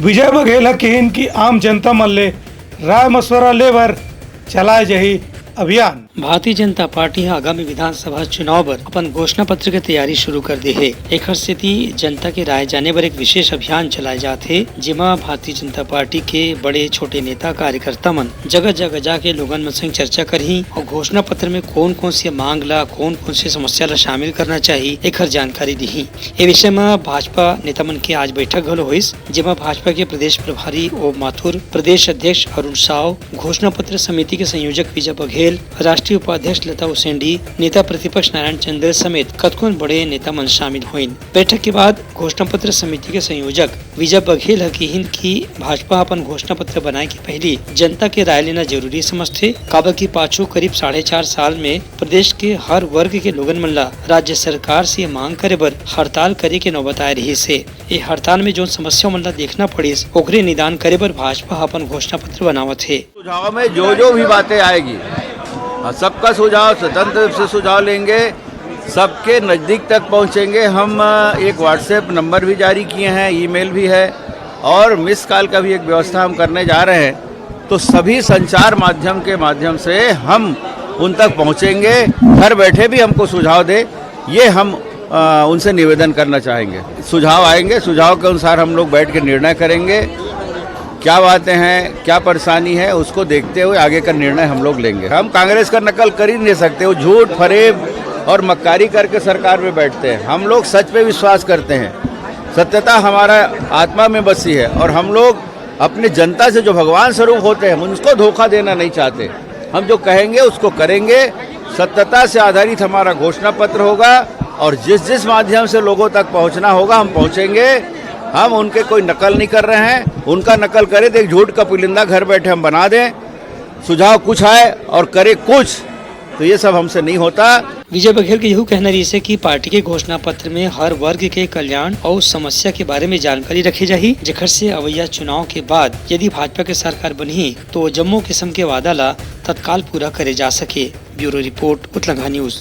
विजय बघेल हकीन की आम जनता मन ले राय मशवरा लेबर चलाए जही अभियान। भारतीय जनता पार्टी आगामी विधानसभा चुनाव पर अपन घोषणा पत्र की तैयारी शुरू कर दी है। एक स्थिति जनता के राय जाने पर एक विशेष अभियान चलाए जाते जिमा भारतीय जनता पार्टी के बड़े छोटे नेता कार्यकर्ता मन जगह जगह जाके लोगन मन संग चर्चा करही और घोषणा पत्र में कौन कौन सी मांग ला कौन कौन सी समस्या ला शामिल करना चाहिए एक जानकारी दी। ये विषय में भाजपा नेता मन की आज बैठक घलो हुई जिमा भाजपा के प्रदेश प्रभारी ओम माथुर, प्रदेश अध्यक्ष अरुण साव, घोषणा पत्र समिति के संयोजक विजय बघेल, राष्ट्रीय उपाध्यक्ष लता हुसैंडी, नेता प्रतिपक्ष नारायण चंद्र समेत कतकों बड़े नेता मन शामिल हुए। बैठक के बाद घोषणा पत्र समिति के संयोजक विजय बघेल हकीन की भाजपा अपन घोषणा पत्र बनाए के पहले जनता के राय लेना जरूरी समझते। काबा की पाछू करीब 4.5 साल में प्रदेश के हर वर्ग के लोगन मन ला राज्य सरकार से मांग करे बर हड़ताल करे के नौबत आए रही से। ये हड़ताल में जो समस्या मन ला देखना पड़ी ओकरे निदान करे बर भाजपा अपन घोषणा पत्र बनावत है। सुझाव में जो भी बातें आएगी सबका सुझाव स्वतंत्र रूप से सुझाव लेंगे, सबके नज़दीक तक पहुंचेंगे। हम एक व्हाट्सएप नंबर भी जारी किए हैं, ईमेल भी है और मिस कॉल का भी एक व्यवस्था हम करने जा रहे हैं। तो सभी संचार माध्यम के माध्यम से हम उन तक पहुंचेंगे। घर बैठे भी हमको सुझाव दे, ये हम उनसे निवेदन करना चाहेंगे। सुझाव आएंगे, सुझाव के अनुसार हम लोग बैठ के निर्णय करेंगे। क्या बातें हैं, क्या परेशानी है, उसको देखते हुए आगे का निर्णय हम लोग लेंगे। हम कांग्रेस का नकल कर ही नहीं सकते, वो झूठ फरेब और मक्कारी करके सरकार में बैठते हैं। हम लोग सच पे विश्वास करते हैं, सत्यता हमारा आत्मा में बसी है और हम लोग अपनी जनता से जो भगवान स्वरूप होते हैं उनको धोखा देना नहीं चाहते। हम जो कहेंगे उसको करेंगे। सत्यता से आधारित हमारा घोषणा पत्र होगा और जिस माध्यम से लोगों तक पहुँचना होगा हम पहुँचेंगे। हम उनके कोई नकल नहीं कर रहे हैं, उनका नकल करे तो एक झूठ का पुलिंदा घर बैठे हम बना दें। सुझाव कुछ आए और करे कुछ, तो ये सब हमसे नहीं होता। विजय बघेल के यही कहना रही है कि पार्टी के घोषणा पत्र में हर वर्ग के कल्याण और समस्या के बारे में जानकारी रखी जाही, जेकर से अवैया चुनाव के बाद यदि भाजपा के सरकार बनी तो जम्मू किस्म के वादा ला तत्काल पूरा करे जा सके। ब्यूरो रिपोर्ट, उत्तलंघा न्यूज।